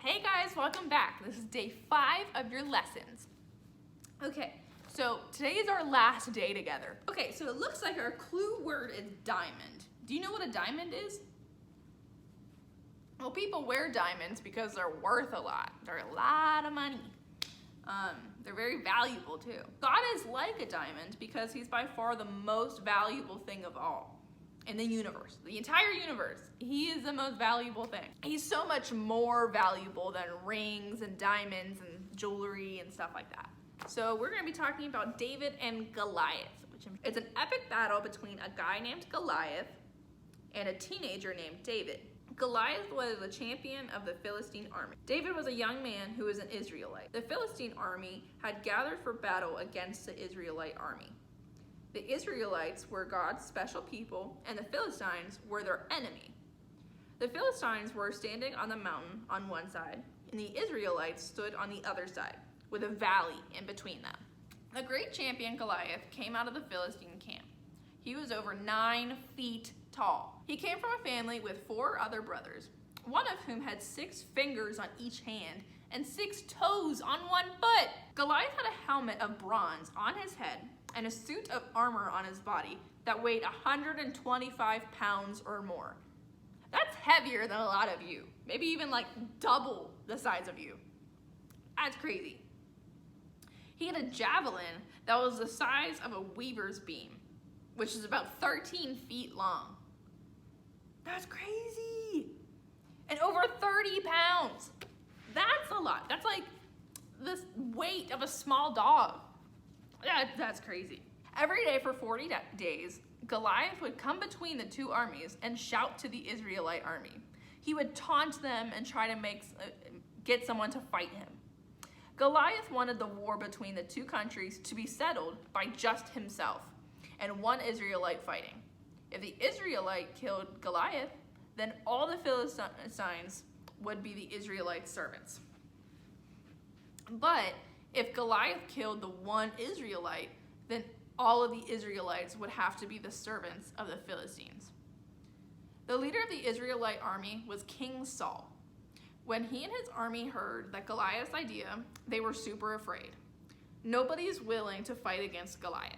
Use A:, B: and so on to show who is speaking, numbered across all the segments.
A: Hey guys, welcome back. This is day 5 of your lessons. Okay, so today is our last day together. Okay, so it looks like our clue word is diamond. Do you know what a diamond is? Well, people wear diamonds because they're worth a lot. They're a lot of money. They're very valuable too. God is like a diamond because he's by far the most valuable thing of all in the universe. The entire universe. He is the most valuable thing. He's so much more valuable than rings and diamonds and jewelry and stuff like that. So we're going to be talking about David and Goliath. It's an epic battle between a guy named Goliath and a teenager named David. Goliath was the champion of the Philistine army. David was a young man who was an Israelite. The Philistine army had gathered for battle against the Israelite army. The Israelites were God's special people, and the Philistines were their enemy. The Philistines were standing on the mountain on one side, and the Israelites stood on the other side, with a valley in between them. The great champion Goliath came out of the Philistine camp. He was over 9 feet tall. He came from a family with 4 other brothers, one of whom had 6 fingers on each hand and 6 toes on one foot. Goliath had a helmet of bronze on his head and a suit of armor on his body that weighed 125 pounds or more. That's heavier than a lot of you, maybe even like double the size of you. That's crazy. He had a javelin that was the size of a weaver's beam, which is about 13 feet long. That's crazy. And over 30 pounds. That's a lot. That's like the weight of a small dog. That's crazy. Every day for 40 days, Goliath would come between the 2 armies and shout to the Israelite army. He would taunt them and try to get someone to fight him. Goliath wanted the war between the 2 countries to be settled by just himself and one Israelite fighting. If the Israelite killed Goliath, then all the Philistines would be the Israelite servants. But if Goliath killed the one Israelite, then all of the Israelites would have to be the servants of the Philistines. The leader of the Israelite army was King Saul. When he and his army heard that Goliath's idea, they were super afraid. Nobody's willing to fight against Goliath.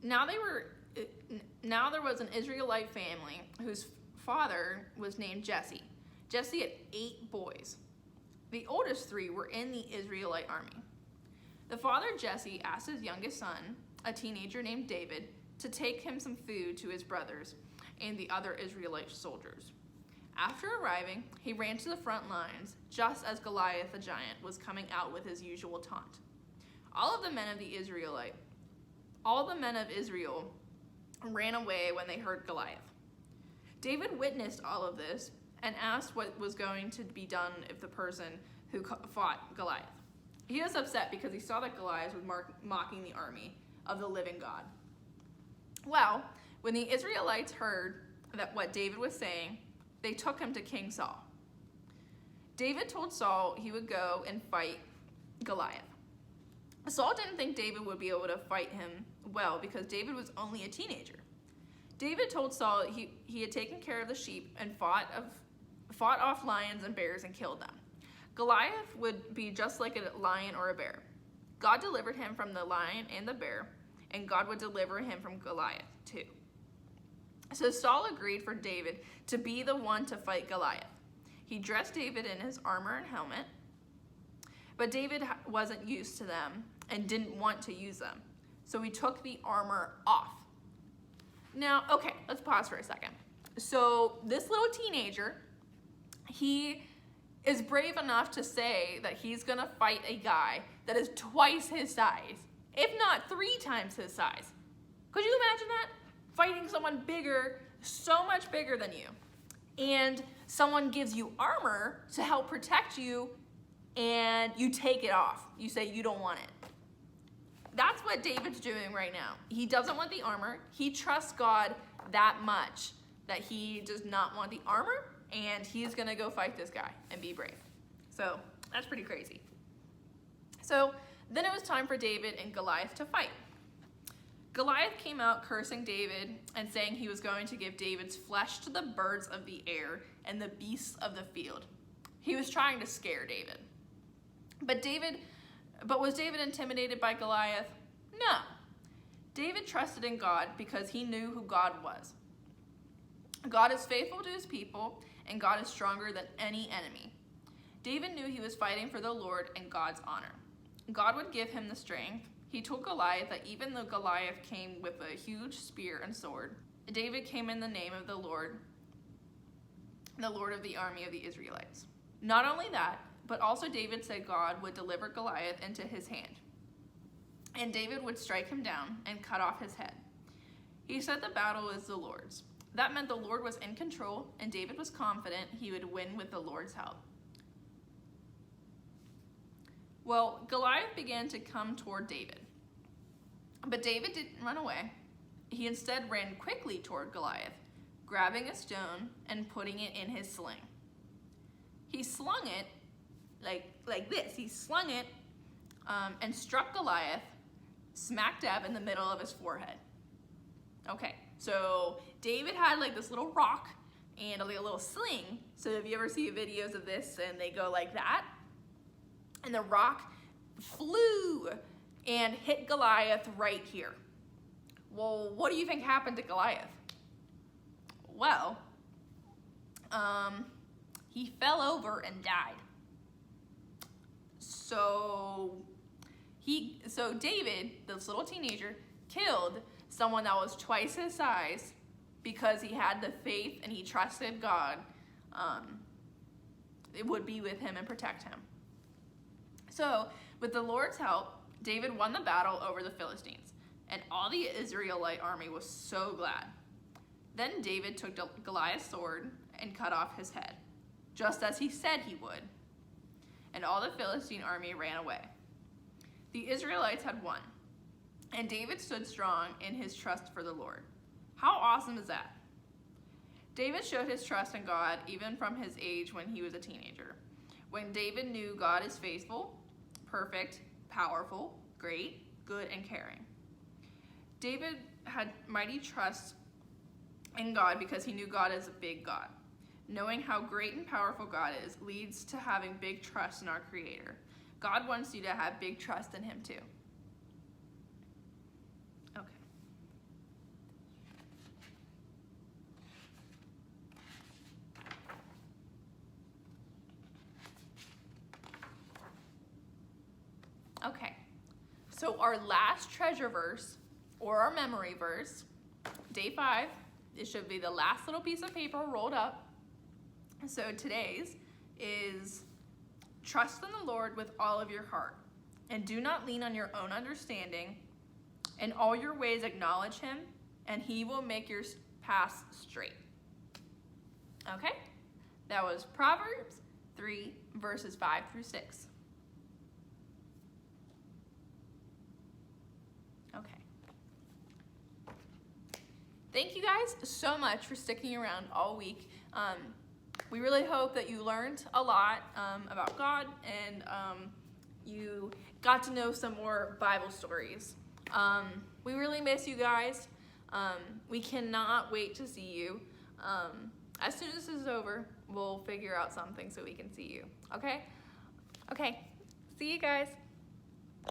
A: Now there was an Israelite family whose father was named Jesse. Jesse had 8 boys. The oldest 3 were in the Israelite army. The father, Jesse, asked his youngest son, a teenager named David, to take him some food to his brothers and the other Israelite soldiers. After arriving, he ran to the front lines just as Goliath the giant was coming out with his usual taunt. All the men of Israel ran away when they heard Goliath. David witnessed all of this and asked what was going to be done if the person who fought Goliath. He was upset because he saw that Goliath was mocking the army of the living God. Well, when the Israelites heard that what David was saying, they took him to King Saul. David told Saul he would go and fight Goliath. Saul didn't think David would be able to fight him well because David was only a teenager. David told Saul he had taken care of the sheep and fought off lions and bears and killed them. Goliath would be just like a lion or a bear. God delivered him from the lion and the bear, and God would deliver him from Goliath too. So Saul agreed for David to be the one to fight Goliath. He dressed David in his armor and helmet, but David wasn't used to them and didn't want to use them. So he took the armor off. Now, okay, let's pause for a second. So this little teenager, he is brave enough to say that he's gonna fight a guy that is twice his size, if not 3 times his size. Could you imagine that? Fighting someone bigger, so much bigger than you. And someone gives you armor to help protect you, and you take it off. You say you don't want it. That's what David's doing right now. He doesn't want the armor. He trusts God that much that he does not want the armor, and he's gonna go fight this guy and be brave. So that's pretty crazy. So then it was time for David and Goliath to fight. Goliath came out cursing David and saying he was going to give David's flesh to the birds of the air and the beasts of the field. He was trying to scare David. But was David intimidated by Goliath? No. David trusted in God because he knew who God was. God is faithful to his people, and God is stronger than any enemy. David knew he was fighting for the Lord and God's honor. God would give him the strength. He told Goliath that even though Goliath came with a huge spear and sword, David came in the name of the Lord of the army of the Israelites. Not only that, but also David said God would deliver Goliath into his hand, and David would strike him down and cut off his head. He said the battle is the Lord's. That meant the Lord was in control, and David was confident he would win with the Lord's help. Well, Goliath began to come toward David. But David didn't run away. He instead ran quickly toward Goliath, grabbing a stone and putting it in his sling. He slung it like this. He slung it and struck Goliath smack dab in the middle of his forehead. Okay, so David had like this little rock and like a little sling. So if you ever see videos of this and they go like that, and the rock flew and hit Goliath right here. Well, what do you think happened to Goliath? Well, he fell over and died. So David, this little teenager, killed someone that was twice his size because he had the faith and he trusted God it would be with him and protect him. So, with the Lord's help, David won the battle over the Philistines, and all the Israelite army was so glad. Then David took Goliath's sword and cut off his head, just as he said he would, and all the Philistine army ran away. The Israelites had won, and David stood strong in his trust for the Lord. How awesome is that? David showed his trust in God even from his age when he was a teenager. When David knew God is faithful, perfect, powerful, great, good, and caring. David had mighty trust in God because he knew God is a big God. Knowing how great and powerful God is leads to having big trust in our Creator. God wants you to have big trust in Him too. Okay. Okay, so our last treasure verse, or our memory verse, day 5, it should be the last little piece of paper rolled up. So today's is, trust in the Lord with all of your heart, and do not lean on your own understanding. In all your ways acknowledge Him, and He will make your paths straight. Okay, that was Proverbs 3, verses 5 through 6. Okay. Thank you guys so much for sticking around all week. We really hope that you learned a lot about God, and you got to know some more Bible stories. We really miss you guys. We cannot wait to see you. As soon as this is over, we'll figure out something so we can see you. Okay? Okay. See you guys.